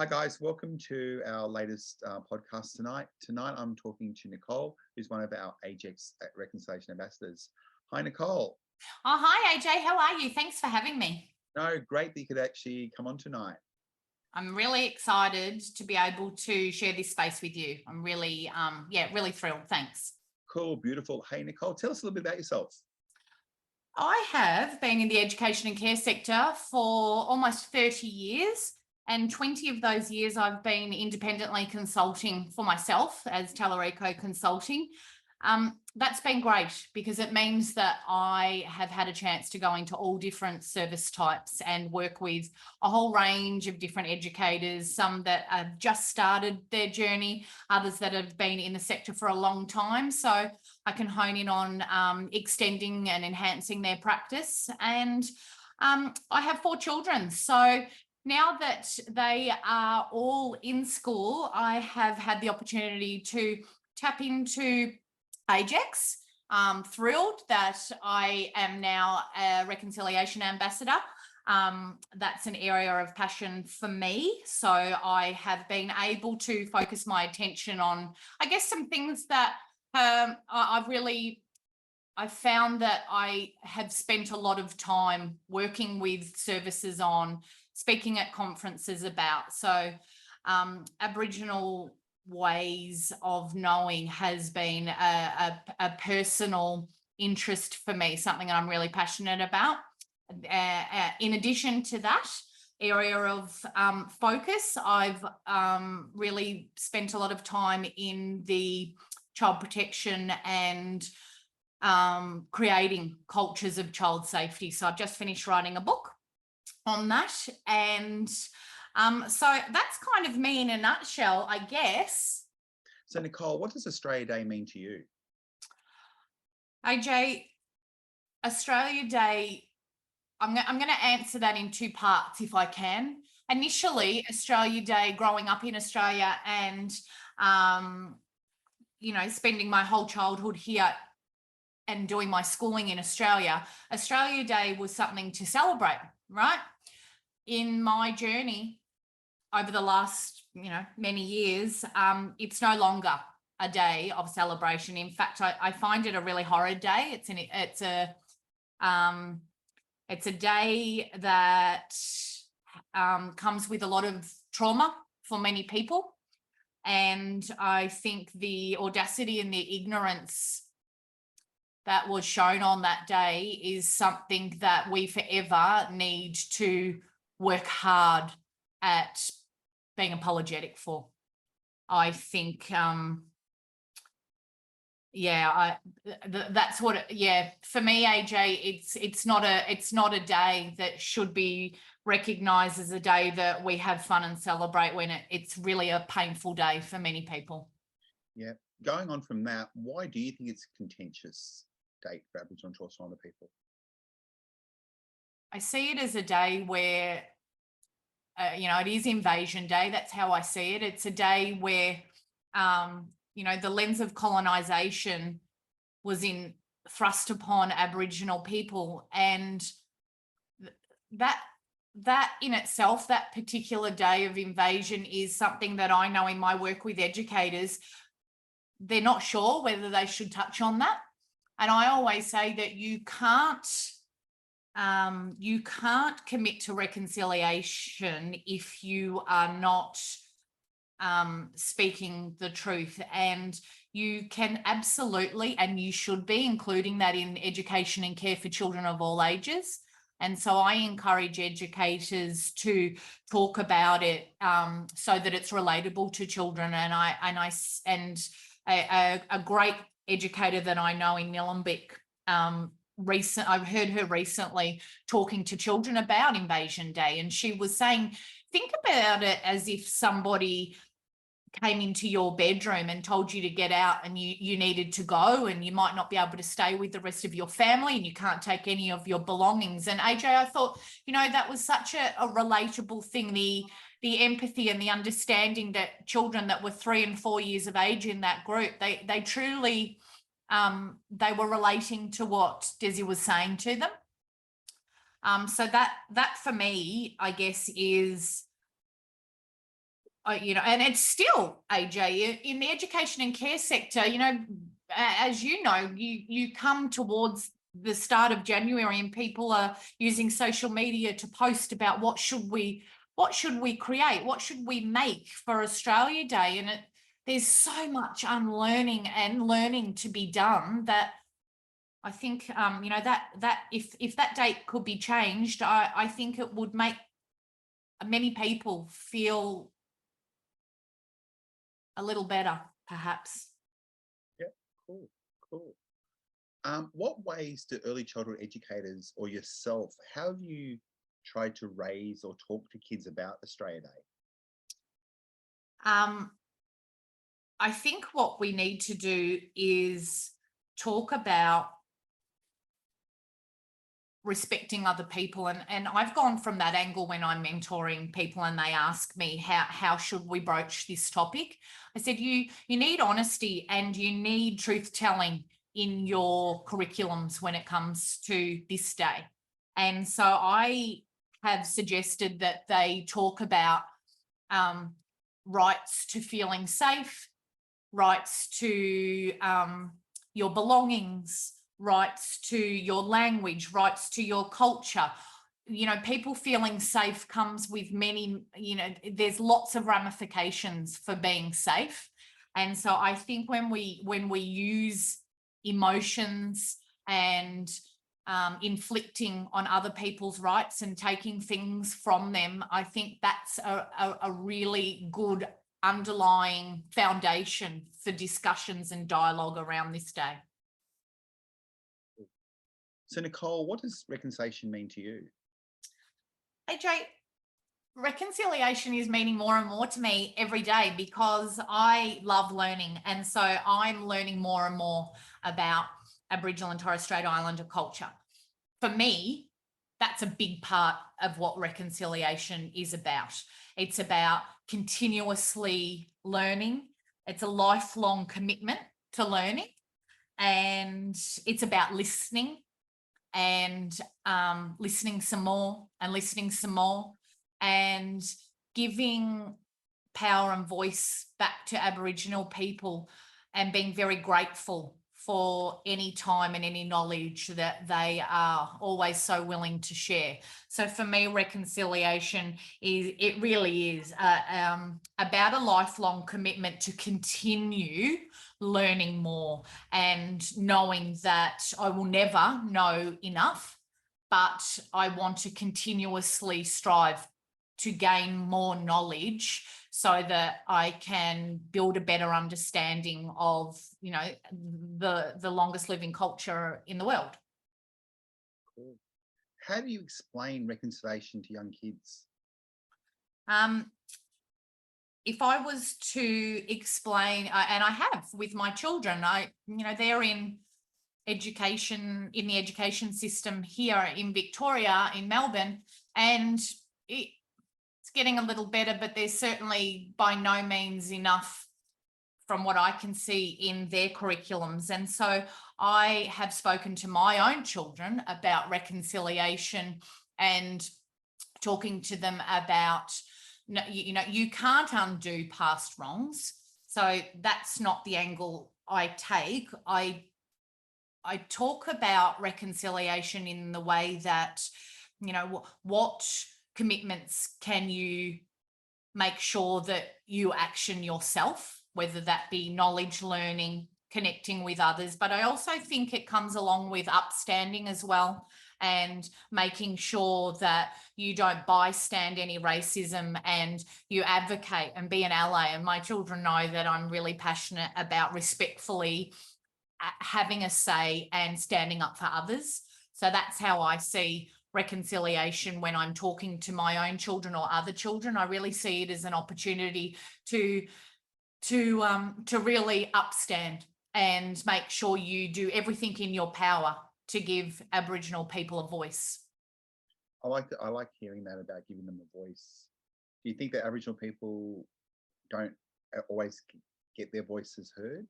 Hi guys, welcome to our latest podcast tonight. Tonight I'm talking to Nicole, who's one of our AGECS Reconciliation Ambassadors. Hi Nicole. Oh, hi AJ, how are you? Thanks for having me. No, great that you could actually come on tonight. I'm really excited to be able to share this space with you. I'm really, really thrilled. Thanks. Cool, beautiful. Hey Nicole, tell us a little bit about yourself. I have been in the education and care sector for almost 30 years. And 20 of those years I've been independently consulting for myself as Talarico Consulting. That's been great because it means that I have had a chance to go into all different service types and work with a whole range of different educators, some that have just started their journey, others that have been in the sector for a long time. So I can hone in on extending and enhancing their practice. And I have 4 children. So now that they are all in school, I have had the opportunity to tap into AGECS. I'm thrilled that I am now a reconciliation ambassador. That's an area of passion for me. So I have been able to focus my attention on, I guess, some things that I found that I have spent a lot of time working with services on, speaking at conferences about. So Aboriginal ways of knowing has been a personal interest for me, something that I'm really passionate about. In addition to that area of focus, I've really spent a lot of time in the child protection and creating cultures of child safety. So I've just finished writing a book on that. And so that's kind of me in a nutshell, I guess. So Nicole, what does Australia Day mean to you? AJ, Australia Day, I'm going to answer that in 2 parts if I can. Initially, Australia Day, growing up in Australia and, spending my whole childhood here and doing my schooling in Australia, Australia Day was something to celebrate, right? In my journey over the last, many years, it's no longer a day of celebration. In fact, I find it a really horrid day. It's a day that comes with a lot of trauma for many people. And I think the audacity and the ignorance that was shown on that day is something that we forever need to work hard at being apologetic for. I think, that's what. For me, AJ, it's not a day that should be recognised as a day that we have fun and celebrate when it's really a painful day for many people. Yeah. Going on from that, why do you think it's a contentious date for Aboriginal and Torres Strait Islander people? I see it as a day where, it is Invasion Day. That's how I see it. It's a day where, the lens of colonisation was thrust upon Aboriginal people, and that in itself, that particular day of invasion, is something that I know in my work with educators, they're not sure whether they should touch on that. And I always say that you can't commit to reconciliation if you are not speaking the truth. And you can absolutely, and you should be, including that in education and care for children of all ages. And so I encourage educators to talk about it so that it's relatable to children. And a great educator that I know in Nillumbik, I've heard her recently talking to children about Invasion Day, and she was saying, think about it as if somebody came into your bedroom and told you to get out and you needed to go, and you might not be able to stay with the rest of your family and you can't take any of your belongings. And AJ, I thought, that was such a relatable thing, the empathy and the understanding that children that were 3 and 4 years of age in that group, they truly, they were relating to what Desi was saying to them. So that for me, I guess, is and it's still, AJ, in the education and care sector, as you know, you come towards the start of January and people are using social media to post about what should we create, what should we make for Australia Day, and there's so much unlearning and learning to be done that I think that if that date could be changed, I think it would make many people feel a little better, perhaps. Yeah, cool, cool. What ways do early childhood educators or yourself, how have you tried to raise or talk to kids about Australia Day? I think what we need to do is talk about respecting other people, and I've gone from that angle when I'm mentoring people and they ask me how should we broach this topic. I said you need honesty and you need truth telling in your curriculums when it comes to this day. And so I have suggested that they talk about rights to feeling safe, rights to your belongings, rights to your language, rights to your culture. People feeling safe comes with many, there's lots of ramifications for being safe. And so I think when we use emotions and inflicting on other people's rights and taking things from them, I think that's a really good underlying foundation for discussions and dialogue around this day. So Nicole, what does reconciliation mean to you? AJ, reconciliation is meaning more and more to me every day because I love learning. And so I'm learning more and more about Aboriginal and Torres Strait Islander culture. For me, that's a big part of what reconciliation is about. It's about continuously learning. It's a lifelong commitment to learning. And it's about listening and listening some more and listening some more and giving power and voice back to Aboriginal people and being very grateful for any time and any knowledge that they are always so willing to share. So for me, reconciliation it really is about a lifelong commitment to continue learning more and knowing that I will never know enough, but I want to continuously strive to gain more knowledge so that I can build a better understanding of, the longest living culture in the world. Cool. How do you explain reconciliation to young kids? If I was to explain, and I have with my children, they're in education, in the education system here in Victoria, in Melbourne, and it's getting a little better, but there's certainly by no means enough from what I can see in their curriculums. And so I have spoken to my own children about reconciliation and talking to them about, you can't undo past wrongs. So that's not the angle I take. I talk about reconciliation in the way that, what commitments can you make sure that you action yourself, whether that be knowledge, learning, connecting with others. But I also think it comes along with upstanding as well, and making sure that you don't bystand any racism and you advocate and be an ally. And my children know that I'm really passionate about respectfully having a say and standing up for others. So that's how I see reconciliation when I'm talking to my own children or other children. I really see it as an opportunity to really upstand and make sure you do everything in your power to give Aboriginal people a voice. I like hearing that about giving them a voice. Do you think that Aboriginal people don't always get their voices heard?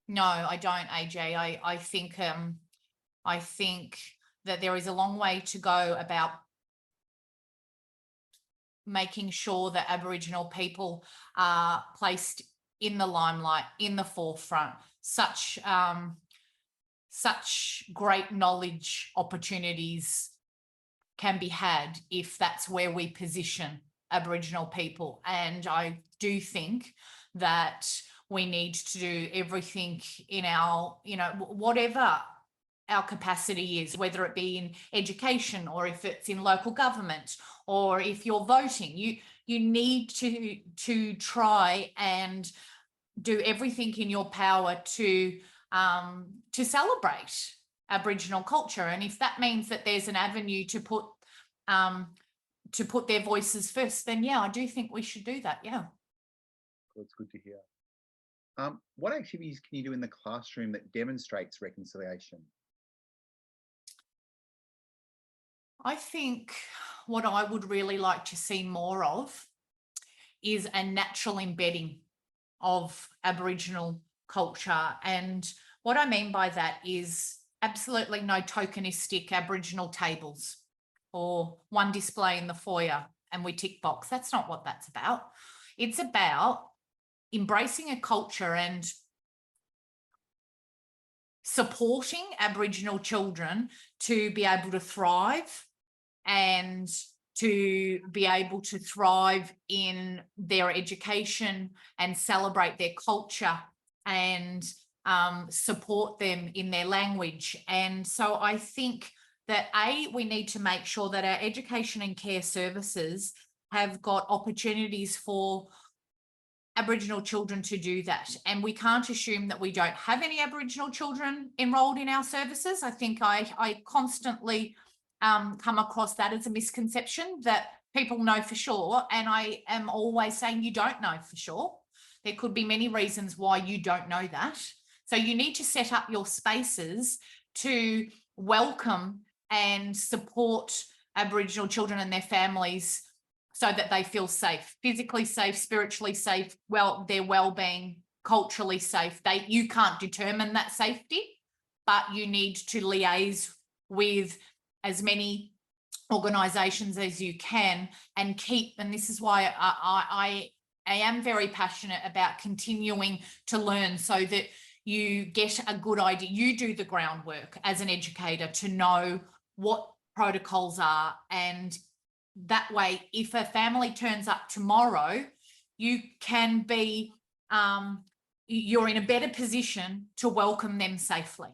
No, I don't, AJ. I think that there is a long way to go about making sure that Aboriginal people are placed in the limelight, in the forefront. Such great knowledge opportunities can be had if that's where we position Aboriginal people. And I do think that we need to do everything in our, whatever our capacity is, whether it be in education or if it's in local government or if you're voting, you need to try and do everything in your power to celebrate Aboriginal culture. And if that means that there's an avenue to put their voices first, then yeah, I do think we should do that. Yeah. That's good to hear. What activities can you do in the classroom that demonstrates reconciliation? I think what I would really like to see more of is a natural embedding of Aboriginal culture. And what I mean by that is absolutely no tokenistic Aboriginal tables or one display in the foyer and we tick box. That's not what that's about. It's about embracing a culture and supporting Aboriginal children to be able to thrive and to be able to thrive in their education and celebrate their culture and support them in their language. And so I think that we need to make sure that our education and care services have got opportunities for Aboriginal children to do that. And we can't assume that we don't have any Aboriginal children enrolled in our services. I think I constantly come across that as a misconception that people know for sure. And I am always saying you don't know for sure. There could be many reasons why you don't know that. So you need to set up your spaces to welcome and support Aboriginal children and their families so that they feel safe, physically safe, spiritually safe, their well-being, culturally safe. You can't determine that safety, but you need to liaise with as many organisations as you can and this is why I am very passionate about continuing to learn so that you get a good idea. You do the groundwork as an educator to know what protocols are, and that way, if a family turns up tomorrow, you can be, you're in a better position to welcome them safely.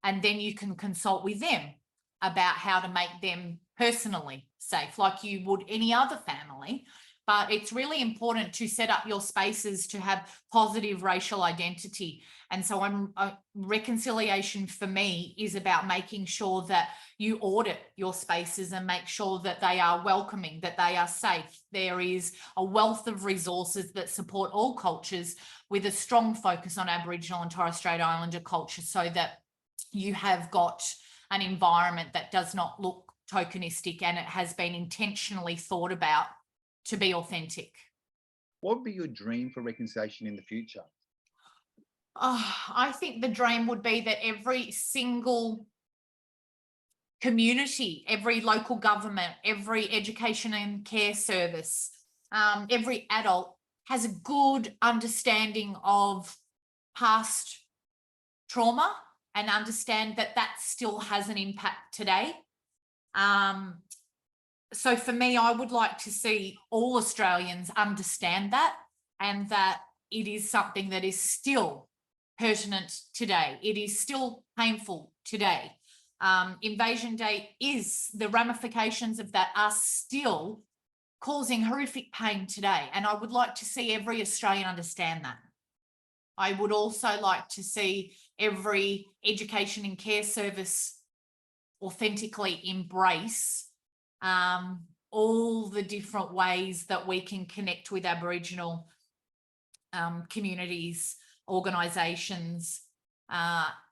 And then you can consult with them about how to make them personally safe, like you would any other family. But it's really important to set up your spaces to have positive racial identity. And so reconciliation for me is about making sure that you audit your spaces and make sure that they are welcoming, that they are safe. There is a wealth of resources that support all cultures with a strong focus on Aboriginal and Torres Strait Islander culture so that you have got an environment that does not look tokenistic and it has been intentionally thought about to be authentic. What would be your dream for reconciliation in the future? I think the dream would be that every single community, every local government, every education and care service, every adult has a good understanding of past trauma and understand that that still has an impact today. So for me, I would like to see all Australians understand that and that it is something that is still pertinent today. It is still painful today. Invasion Day the ramifications of that are still causing horrific pain today. And I would like to see every Australian understand that. I would also like to see every education and care service authentically embrace all the different ways that we can connect with Aboriginal communities, organisations,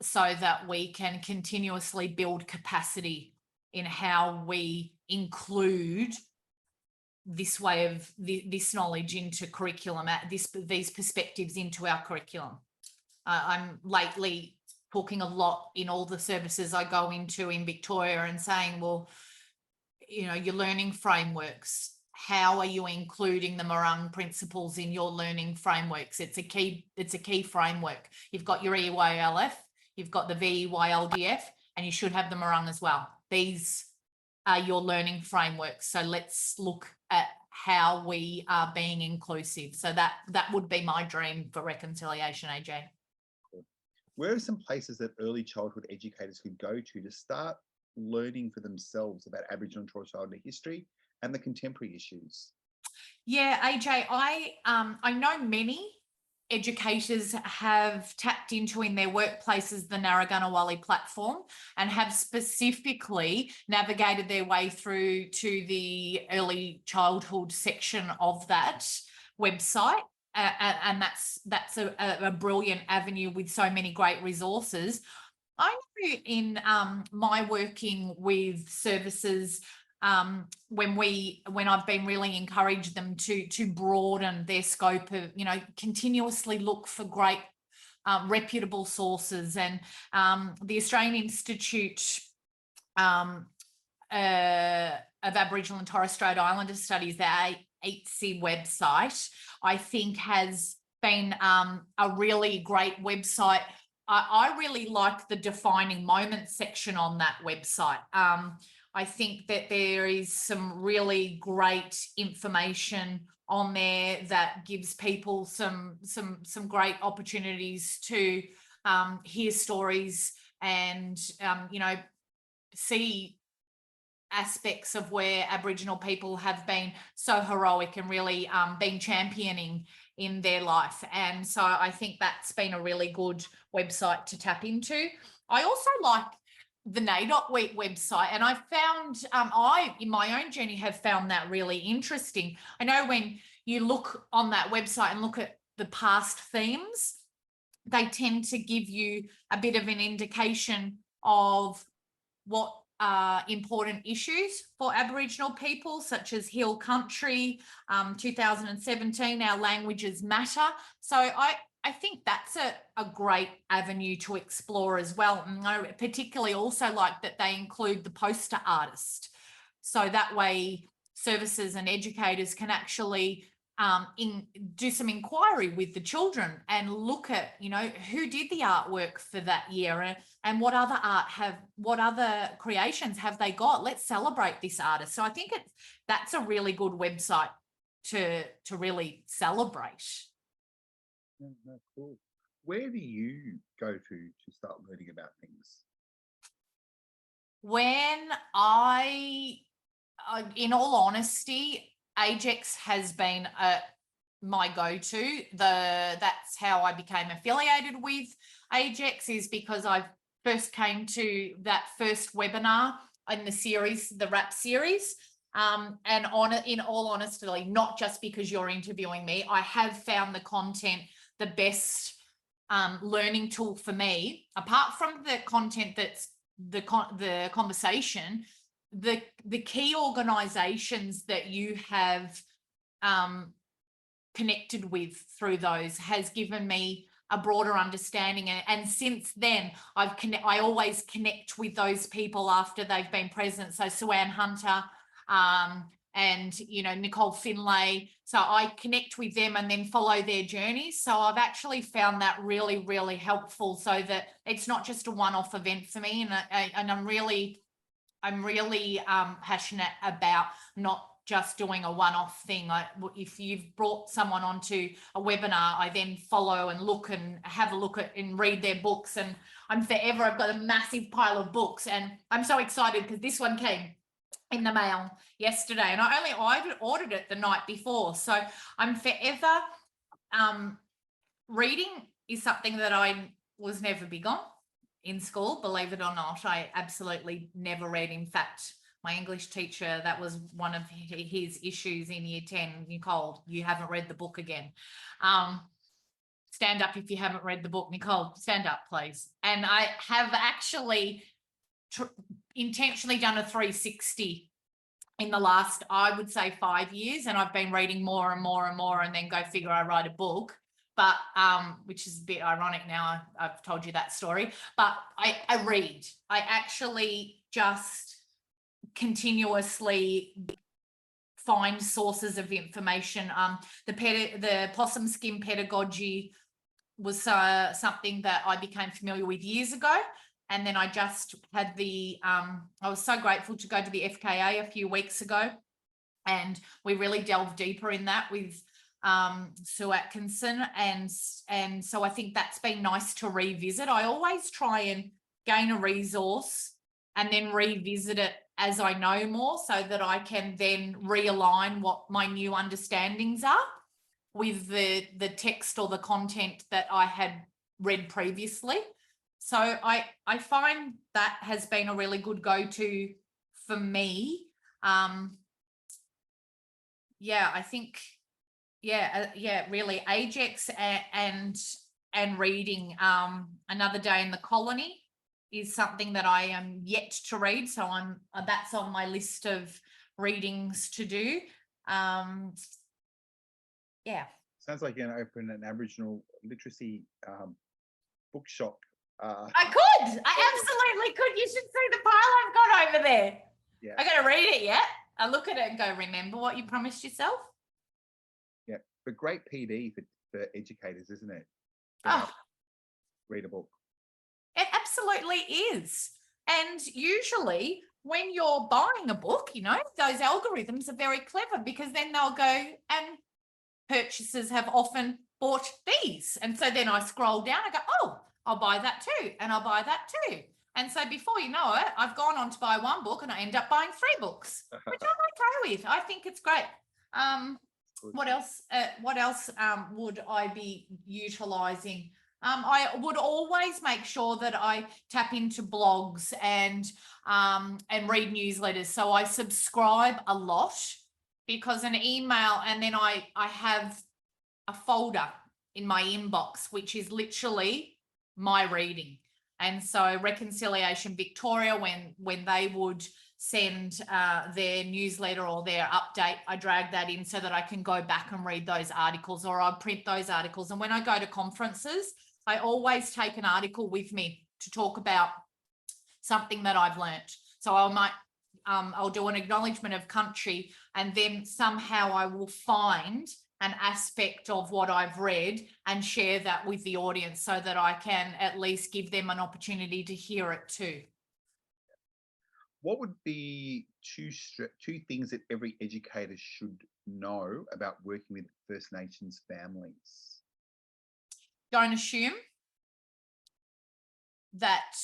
so that we can continuously build capacity in how we include this way of this knowledge into curriculum, these perspectives into our curriculum. I'm lately talking a lot in all the services I go into in Victoria and saying, well, you know, your learning frameworks, how are you including the Murung principles in your learning frameworks? It's a key framework. You've got your EYLF, you've got the VEYLDF, and you should have the Murung as well. These are your learning frameworks. So let's look at how we are being inclusive. So that would be my dream for reconciliation, AJ. Where are some places that early childhood educators could go to start learning for themselves about Aboriginal and Torres Strait Islander history and the contemporary issues? Yeah, AJ, I know many educators have tapped into in their workplaces the Narragansett platform and have specifically navigated their way through to the early childhood section of that website. And that's a brilliant avenue with so many great resources. I know in my working with services, when I've been really encouraged them to broaden their scope of, continuously look for great reputable sources, and the Australian Institute of Aboriginal and Torres Strait Islander Studies, the AGECS website, I think has been a really great website. I really like the defining moments section on that website. I think that there is some really great information on there that gives people some great opportunities to hear stories and see aspects of where Aboriginal people have been so heroic and really been championing in their life. And so I think that's been a really good website to tap into. I also like the NAIDOC Week website, and I found I in my own journey have found that really interesting. I know when you look on that website and look at the past themes, they tend to give you a bit of an indication of what are important issues for Aboriginal people, such as Hill Country, 2017, Our Languages Matter. So I think that's a great avenue to explore as well. And I particularly also like that they include the poster artist. So that way services and educators can actually do some inquiry with the children and look at, who did the artwork for that year and what other creations have they got? Let's celebrate this artist. So I think that's a really good website to really celebrate. No, cool. Where do you go to start learning about things? When in all honesty, AGECS has been my go-to. That's how I became affiliated with AGECS, is because I first came to that first webinar in the series, the RAP series. And in all honesty, not just because you're interviewing me, I have found the content the best learning tool for me, apart from the content that's the conversation. The key organisations that you have connected with through those has given me a broader understanding, and since then I always connect with those people after they've been present. So Sue-Ann Hunter and Nicole Finlay, so I connect with them and then follow their journeys. So I've actually found that really, really helpful, so that it's not just a one-off event for me, and I'm really passionate about not just doing a one-off thing. If you've brought someone onto a webinar, I then follow and look and have a look at and read their books, and I've got a massive pile of books, and I'm so excited because this one came in the mail yesterday, and I only ordered it the night before. So I'm forever reading is something that I was never big on in school, believe it or not. I absolutely never read. In fact, my English teacher, that was one of his issues in year 10, Nicole, you haven't read the book again. Stand up if you haven't read the book. Nicole, stand up, please. And I have actually intentionally done a 360 in the last, I would say, 5 years, and I've been reading more and more and more, and then go figure I write a book. But which is a bit ironic now I've told you that story, but I read. I actually just continuously find sources of information. The possum skin pedagogy was something that I became familiar with years ago. And then I just had I was so grateful to go to the FKA a few weeks ago. And we really delved deeper in that with Sue Atkinson. And so I think that's been nice to revisit. I always try and gain a resource and then revisit it as I know more, so that I can then realign what my new understandings are with the text or the content that I had read previously. So I find that has been a really good go-to for me. I think, really AGECS and reading. Another Day in the Colony is something that I am yet to read, so that's on my list of readings to do. Sounds like you're going to open an Aboriginal literacy bookshop. I absolutely could. You should see the pile I've got over there. Yeah, I got to read it yet. I look at it and go, remember what you promised yourself? Yeah, but great PD for educators, isn't it? Read a book. It absolutely is. And usually when you're buying a book, those algorithms are very clever, because then they'll go, and purchasers have often bought these. And so then I scroll down, I go, oh, I'll buy that too. And I'll buy that too. And so before you know it, I've gone on to buy one book and I end up buying 3 books, which I'm okay with. I think it's great. What else would I be utilising? I would always make sure that I tap into blogs and read newsletters. So I subscribe a lot, because an email, and then I have a folder in my inbox, which is literally my reading. And so Reconciliation Victoria, when they would send their newsletter or their update, I drag that in so that I can go back and read those articles, or I print those articles. And when I go to conferences, I always take an article with me to talk about something that I've learnt. So I'll do an acknowledgement of country, and then somehow I will find an aspect of what I've read and share that with the audience, so that I can at least give them an opportunity to hear it too. What would be two things that every educator should know about working with First Nations families? Don't assume that,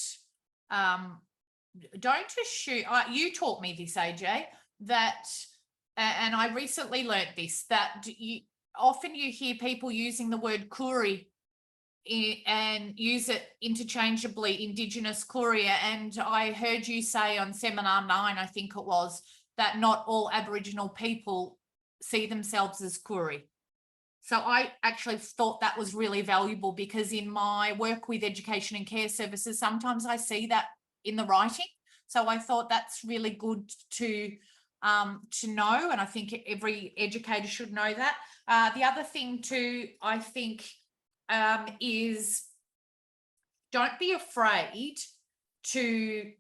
you taught me this, AJ, that, and I recently learnt this, that often you hear people using the word Koori and use it interchangeably, Indigenous Koori. And I heard you say on Seminar 9, I think it was, that not all Aboriginal people see themselves as Koori. So I actually thought that was really valuable, because in my work with education and care services, sometimes I see that in the writing. So I thought that's really good to know, and I think every educator should know that. The other thing too, I think, is don't be afraid to.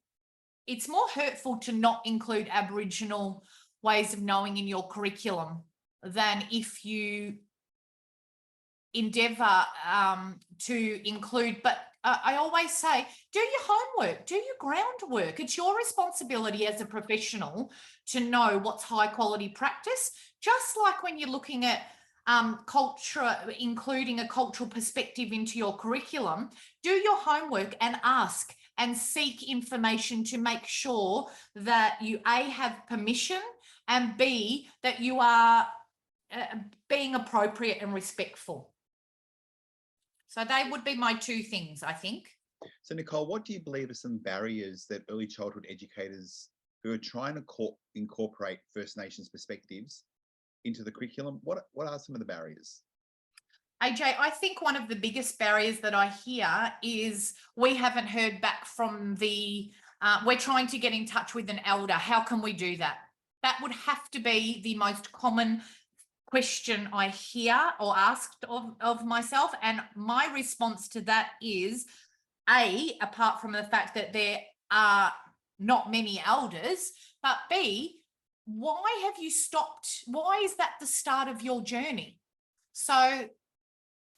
It's more hurtful to not include Aboriginal ways of knowing in your curriculum than if you endeavour to include. But I always say, do your homework, do your groundwork. It's your responsibility as a professional to know what's high quality practice. Just like when you're looking at culture, including a cultural perspective into your curriculum, do your homework and ask and seek information to make sure that you A, have permission, and B, that you are being appropriate and respectful. So they would be my 2 things, I think. So Nicole, what do you believe are some barriers that early childhood educators who are trying to incorporate First Nations perspectives into the curriculum, what are some of the barriers? AJ, I think one of the biggest barriers that I hear is we haven't heard back from we're trying to get in touch with an elder. How can we do that? That would have to be the most common question I hear or asked of myself. And my response to that is, A, apart from the fact that there are not many elders, but B, why have you stopped? Why is that the start of your journey? So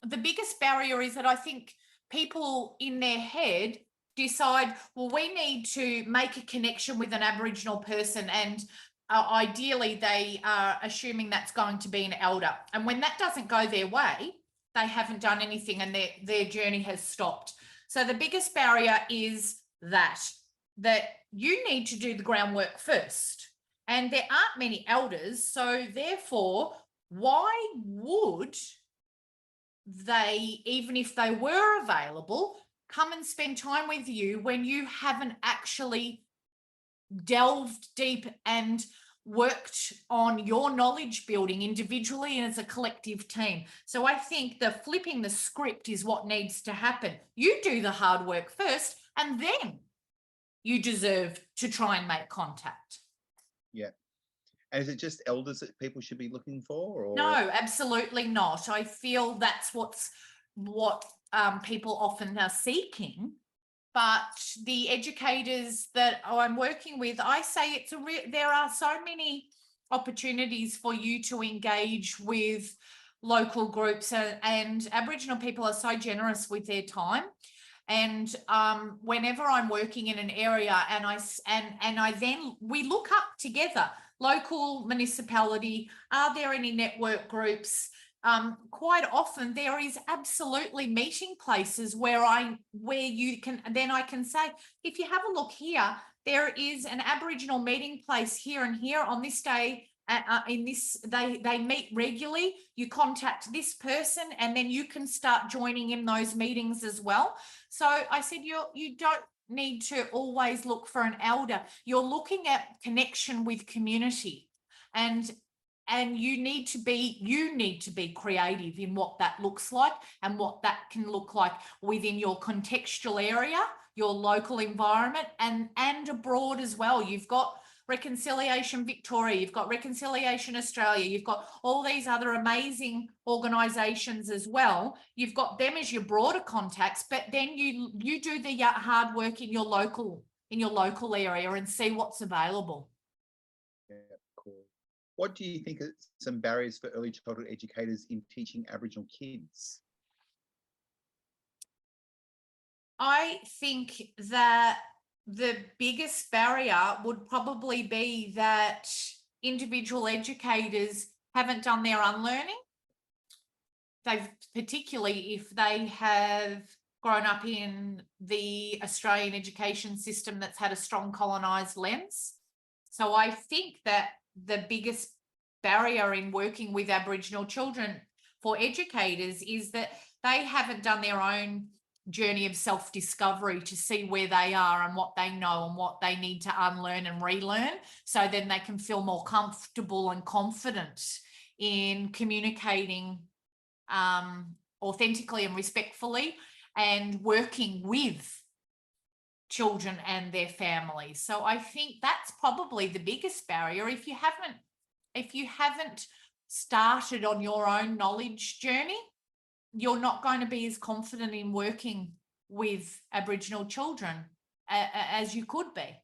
the biggest barrier is that I think people in their head decide, well, we need to make a connection with an Aboriginal person, and ideally they are assuming that's going to be an elder. And when that doesn't go their way, they haven't done anything and their journey has stopped. So the biggest barrier is that you need to do the groundwork first. And there aren't many elders, so therefore, why would they, even if they were available, come and spend time with you when you haven't actually delved deep and worked on your knowledge building individually and as a collective team? So I think the flipping the script is what needs to happen. You do the hard work first, and then you deserve to try and make contact. Yeah. And is it just elders that people should be looking for? Or? No, absolutely not. I feel that's what people often are seeking. But the educators that I'm working with, I say there are so many opportunities for you to engage with local groups, and Aboriginal people are so generous with their time. And whenever I'm working in an area and we look up together, local municipality, are there any network groups? Quite often there is absolutely meeting places where I can say, if you have a look here, there is an Aboriginal meeting place here and here on this day. They meet regularly. You contact this person, and then you can start joining in those meetings as well. So I said, you don't need to always look for an elder. You're looking at connection with community, and you need to be creative in what that looks like and what that can look like within your contextual area, your local environment, and abroad as well. You've got Reconciliation Victoria, you've got Reconciliation Australia, you've got all these other amazing organisations as well. You've got them as your broader contacts, but then you do the hard work in your local area and see what's available. Yeah, cool. What do you think are some barriers for early childhood educators in teaching Aboriginal kids? I think that the biggest barrier would probably be that individual educators haven't done their unlearning. Particularly if they have grown up in the Australian education system that's had a strong colonised lens. So I think that the biggest barrier in working with Aboriginal children for educators is that they haven't done their own journey of self-discovery to see where they are and what they know and what they need to unlearn and relearn, so then they can feel more comfortable and confident in communicating authentically and respectfully and working with children and their families. So I think that's probably the biggest barrier. If you haven't started on your own knowledge journey, you're not going to be as confident in working with Aboriginal children as you could be.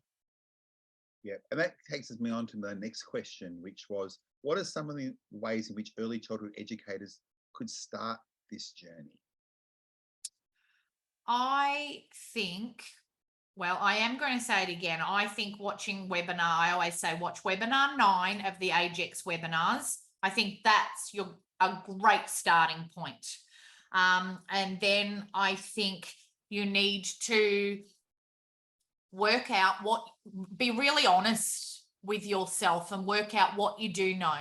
Yeah, and that takes me on to the next question, which was, what are some of the ways in which early childhood educators could start this journey? I think, well, I am going to say it again. I think watching webinar, I always say watch webinar 9 of the AGECS webinars. I think that's a great starting point. And then I think you need to work out be really honest with yourself and work out what you do know,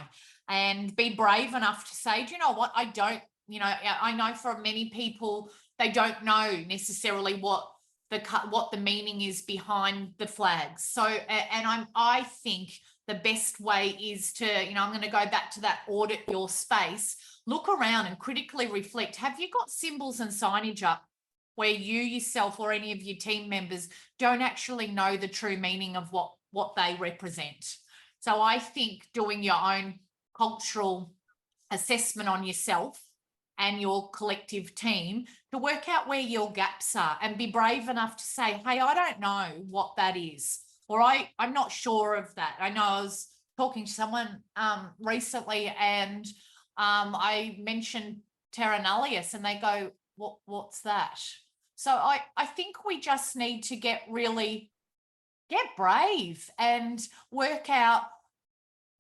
and be brave enough to say, do you know what, I know for many people, they don't know necessarily what the meaning is behind the flags. So, I think the best way is to, I'm going to go back to that audit your space, look around and critically reflect. Have you got symbols and signage up where you yourself or any of your team members don't actually know the true meaning of what they represent? So I think doing your own cultural assessment on yourself and your collective team to work out where your gaps are, and be brave enough to say, hey, I don't know what that is, or I'm not sure of that. I know I was talking to someone recently, and I mentioned terra nullius, and they go, what's that? So I think we just need to get brave and work out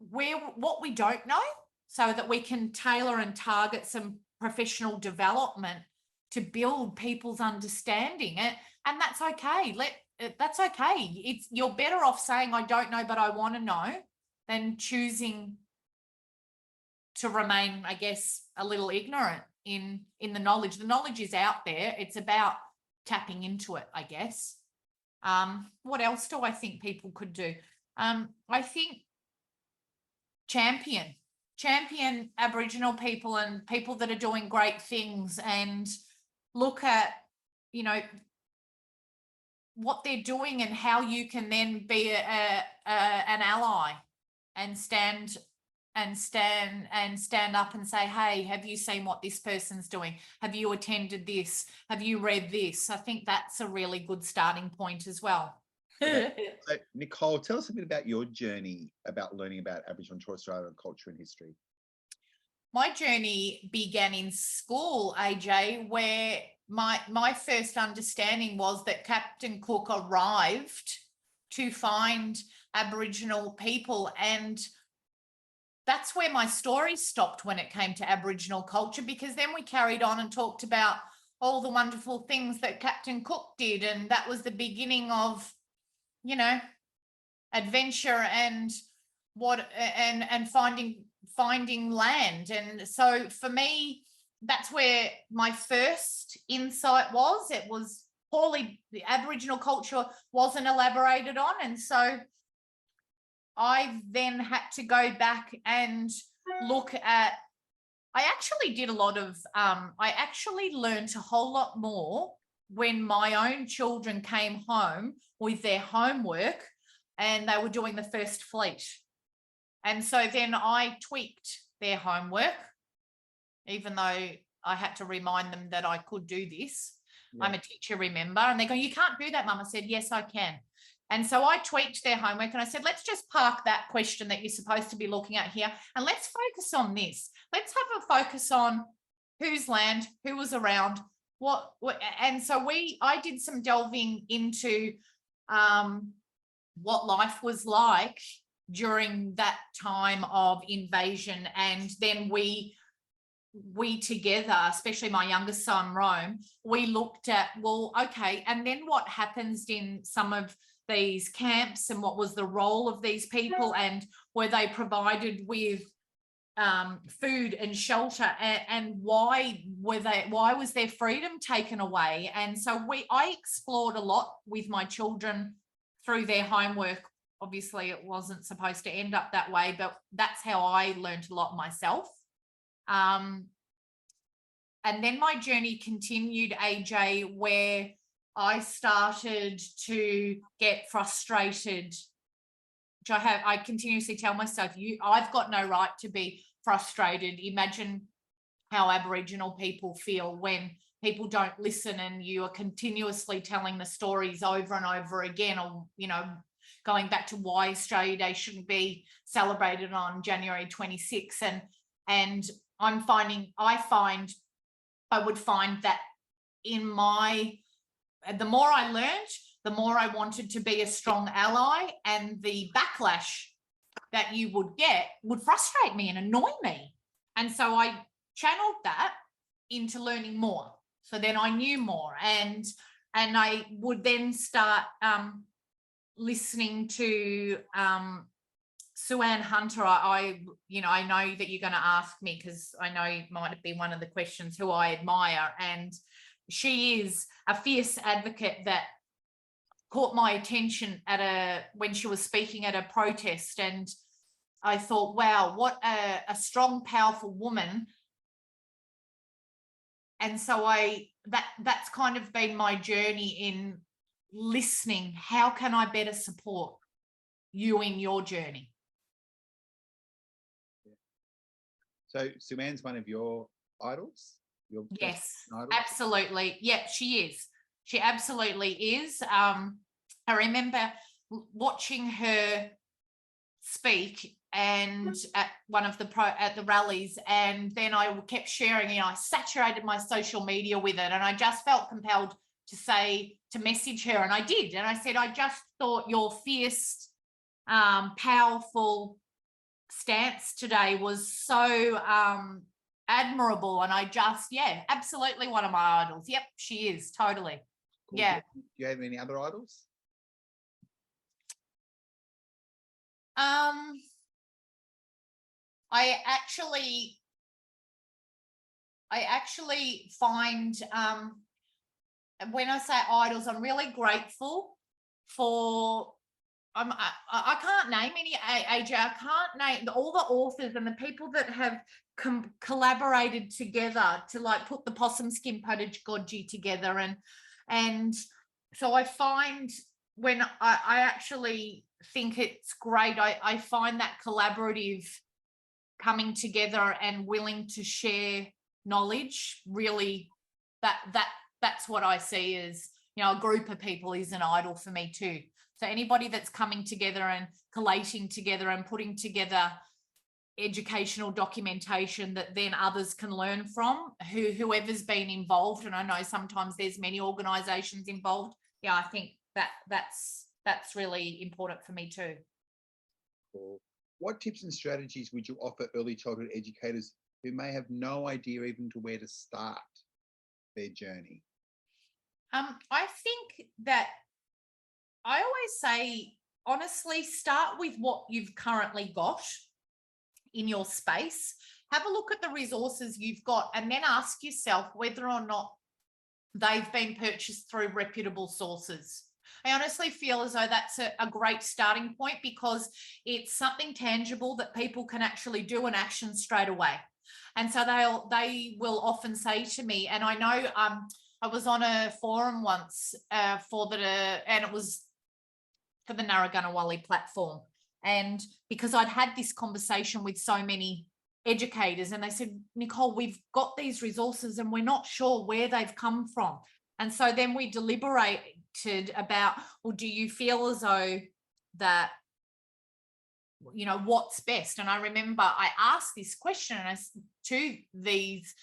what we don't know, so that we can tailor and target some professional development to build people's understanding. And that's okay. That's okay. You're better off saying I don't know, but I want to know, than choosing to remain, I guess, a little ignorant in the knowledge. The knowledge is out there. It's about tapping into it, I guess. What else do I think people could do? I think champion Aboriginal people and people that are doing great things, and look at, you know, what they're doing and how you can then be an ally and stand up and say, hey, have you seen what this person's doing? Have you attended this? Have you read this? I think that's a really good starting point as well. Okay. So, Nicole, tell us a bit about your journey about learning about Aboriginal and Torres Strait Islander culture and history. My journey began in school, AJ, where my first understanding was that Captain Cook arrived to find Aboriginal people, and that's where my story stopped when it came to Aboriginal culture, because then we carried on and talked about all the wonderful things that Captain Cook did, and that was the beginning of, you know, adventure and finding land. And so for me, that's where my first insight was. It was the Aboriginal culture wasn't elaborated on, and so I then had to go back and look at, I actually did a lot of, I actually learned a whole lot more when my own children came home with their homework and they were doing the first fleet. And so then I tweaked their homework, even though I had to remind them that I could do this. Yeah. I'm a teacher, remember? And they go, you can't do that, Mum. I said, yes, I can. And so I tweaked their homework and I said, let's just park that question that you're supposed to be looking at here, and let's focus on this. Let's have a focus on whose land, who was around, what and so I did some delving into what life was like during that time of invasion. And then we together, especially my youngest son, Rome, we looked at, well, okay, and then what happens in some of these camps, and what was the role of these people, and were they provided with food and shelter, and why was their freedom taken away? And so I explored a lot with my children through their homework. Obviously it wasn't supposed to end up that way, but that's how I learned a lot myself. And then my journey continued, AJ, where I started to get frustrated, which I continuously tell myself, I've got no right to be frustrated. Imagine how Aboriginal people feel when people don't listen and you are continuously telling the stories over and over again, or, you know, going back to why Australia Day shouldn't be celebrated on January 26th. And I would find that the more I learned, the more I wanted to be a strong ally, and the backlash that you would get would frustrate me and annoy me. And so I channeled that into learning more. So then I knew more, and I would then start listening to Sue-Ann Hunter. I know that you're going to ask me, because I know it might be one of the questions, who I admire, and she is a fierce advocate that caught my attention when she was speaking at a protest, and I thought, wow, what a strong, powerful woman. And so that's kind of been my journey in listening. How can I better support you in your journey? So Sue-Ann's one of your idols? Yes, absolutely. Yep, she is. She absolutely is. I remember watching her speak, and at one of the at the rallies, and then I kept sharing, I saturated my social media with it, and I just felt compelled to message her, and I did, and I said, I just thought your fierce, powerful stance today was so admirable, and I just, absolutely one of my idols. Yep, she is, totally. Cool. Yeah. Do you have any other idols? I actually find, when I say idols, I'm really grateful for, I can't name any, AJ, I can't name all the authors and the people that have collaborated together to like put the possum skin pedagogy together. And so I find when I actually think it's great, I find that collaborative coming together and willing to share knowledge, really, that's what I see as, a group of people is an idol for me too. So anybody that's coming together and collating together and putting together educational documentation that then others can learn from, whoever's been involved, and I know sometimes there's many organisations involved. I think that's really important for me too. Cool. What tips and strategies would you offer early childhood educators who may have no idea even to where to start their journey? I think that I always say, honestly, start with what you've currently got in your space. Have a look at the resources you've got, and then ask yourself whether or not they've been purchased through reputable sources. I honestly feel as though that's a great starting point, because it's something tangible that people can actually do and action straight away. And so they will often say to me, and I know I was on a forum once and it was for the Narragansett platform. And because I'd had this conversation with so many educators, and they said, Nicole, we've got these resources and we're not sure where they've come from. And so then we deliberated about, well, do you feel as though that, what's best? And I remember I asked this question to these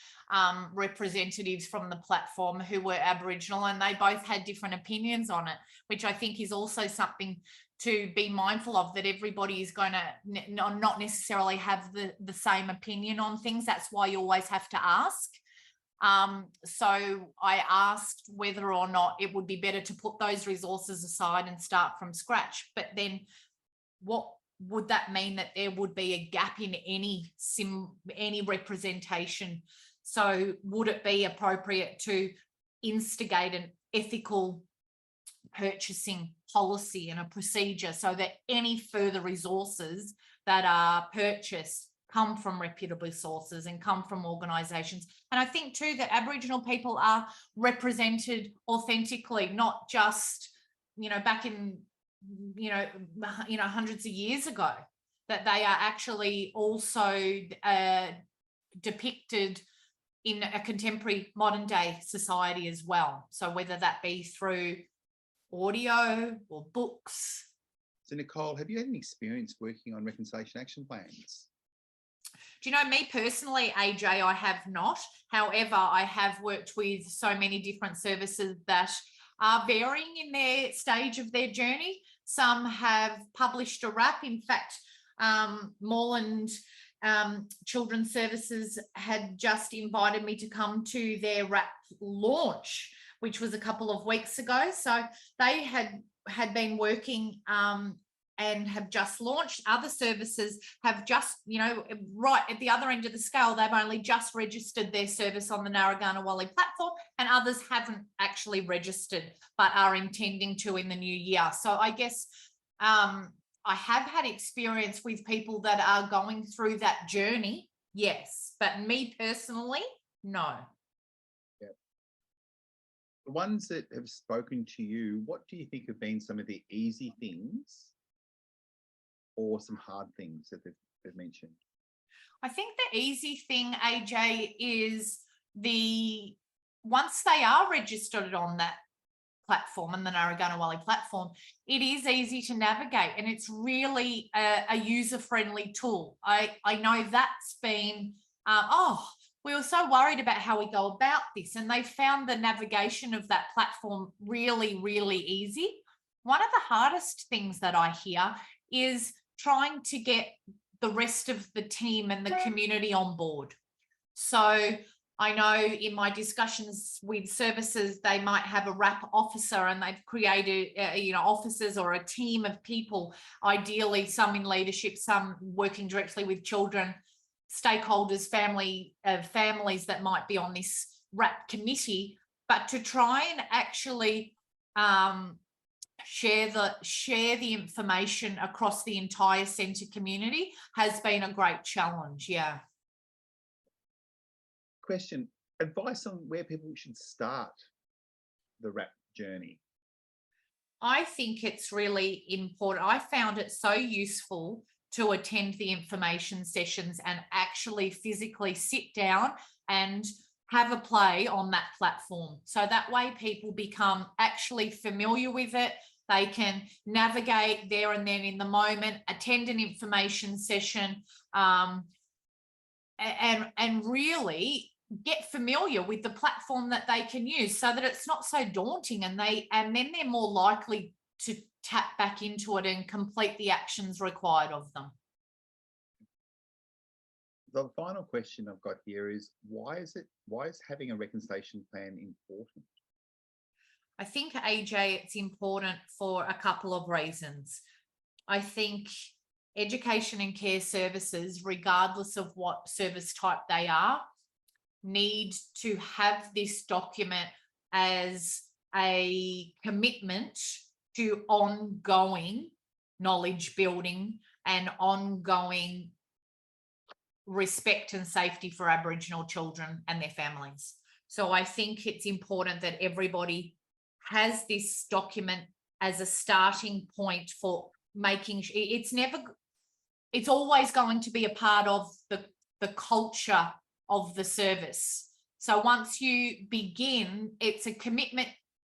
representatives from the platform who were Aboriginal, and they both had different opinions on it, which I think is also something to be mindful of, that everybody is going to not necessarily have the same opinion on things. That's why you always have to ask. So I asked whether or not it would be better to put those resources aside and start from scratch. But then what would that mean? That there would be a gap in any representation? So would it be appropriate to instigate an ethical purchasing policy and a procedure so that any further resources that are purchased come from reputable sources and come from organisations? And I think too that Aboriginal people are represented authentically, not just, back in, hundreds of years ago, that they are actually also depicted in a contemporary modern day society as well. So whether that be through audio or books. So Nicole, have you had any experience working on reconciliation action plans? Do you know, me personally, AJ, I have not. However, I have worked with so many different services that are varying in their stage of their journey. Some have published a RAP. In fact, Moreland Children's Services had just invited me to come to their RAP launch, which was a couple of weeks ago. So they had been working and have just launched. Other services have just, right at the other end of the scale, they've only just registered their service on the Narragansett platform, and others haven't actually registered but are intending to in the new year. So I guess I have had experience with people that are going through that journey, yes, but me personally, no. Yeah. The ones that have spoken to you, what do you think have been some of the easy things or some hard things that they've mentioned? I think the easy thing, AJ, is once they are registered on that platform and the Narragansett platform, it is easy to navigate, and it's really a user-friendly tool. I know that's been, we were so worried about how we go about this, and they found the navigation of that platform really, really easy. One of the hardest things that I hear is trying to get the rest of the team and the community on board. So I know in my discussions with services, they might have a RAP officer, and they've created, officers or a team of people, ideally some in leadership, some working directly with children, stakeholders, families that might be on this RAP committee, but to try and actually share the information across the entire centre community has been a great challenge. Yeah. Question, advice on where people should start the RAP journey? I think it's really important. I found it so useful to attend the information sessions and actually physically sit down and have a play on that platform. So that way people become actually familiar with it. They can navigate there and then in the moment, attend an information session, and really get familiar with the platform that they can use, so that it's not so daunting, and then they're more likely to tap back into it and complete the actions required of them. The final question I've got here is, why is having a reconciliation plan important? I think, AJ, it's important for a couple of reasons. I think education and care services, regardless of what service type they are, need to have this document as a commitment to ongoing knowledge building and ongoing respect and safety for Aboriginal children and their families. So I think it's important that everybody has this document as a starting point for making sure it's always going to be a part of the culture of the service. So once you begin, it's a commitment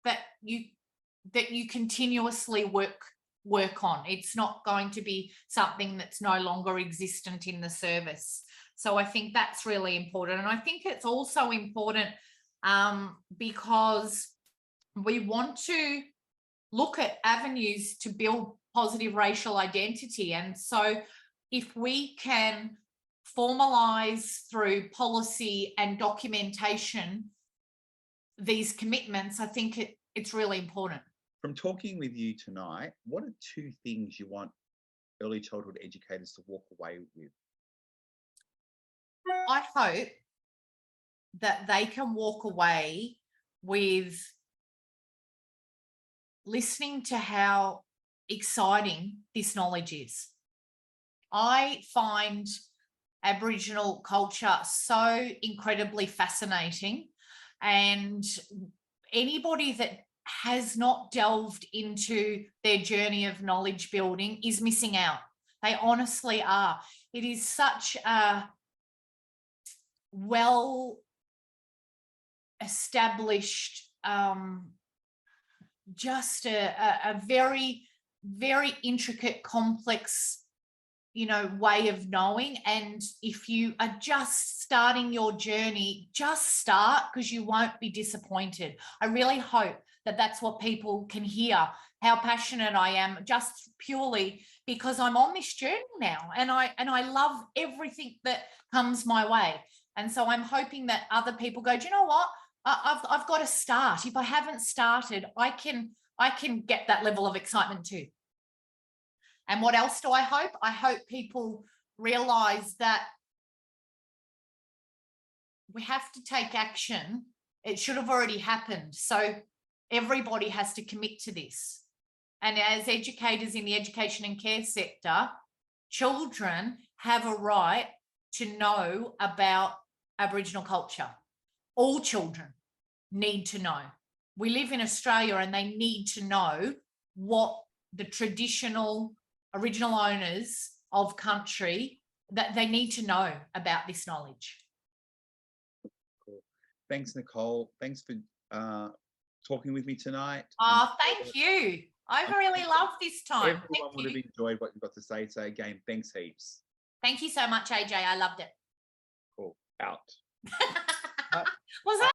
that you continuously work on. It's not going to be something that's no longer existent in the service. So I think that's really important. And I think it's also important because we want to look at avenues to build positive racial identity. And so if we can formalise through policy and documentation these commitments, I think it's really important. From talking with you tonight, what are 2 things you want early childhood educators to walk away with? I hope that they can walk away with listening to how exciting this knowledge is. I find Aboriginal culture so incredibly fascinating, and anybody that has not delved into their journey of knowledge building is missing out. They honestly are. It is such a well established, just a very, very intricate, complex, way of knowing. And if you are just starting your journey, just start, because you won't be disappointed. I really hope that that's what people can hear, how passionate I am, just purely because I'm on this journey now, and I love everything that comes my way. And so I'm hoping that other people go, do you know what? I've got to start. If I haven't started, I can get that level of excitement too. And what else do I hope? I hope people realise that we have to take action. It should have already happened. So everybody has to commit to this. And as educators in the education and care sector, children have a right to know about Aboriginal culture. All children need to know. We live in Australia, and they need to know what the traditional original owners of country, that they need to know about this knowledge. Cool. Thanks, Nicole. Thanks for talking with me tonight. Oh, thank you. I've really loved this time. Everyone would have enjoyed what you've got to say. So again, thanks heaps. Thank you so much, AJ. I loved it. Cool. Out. Was that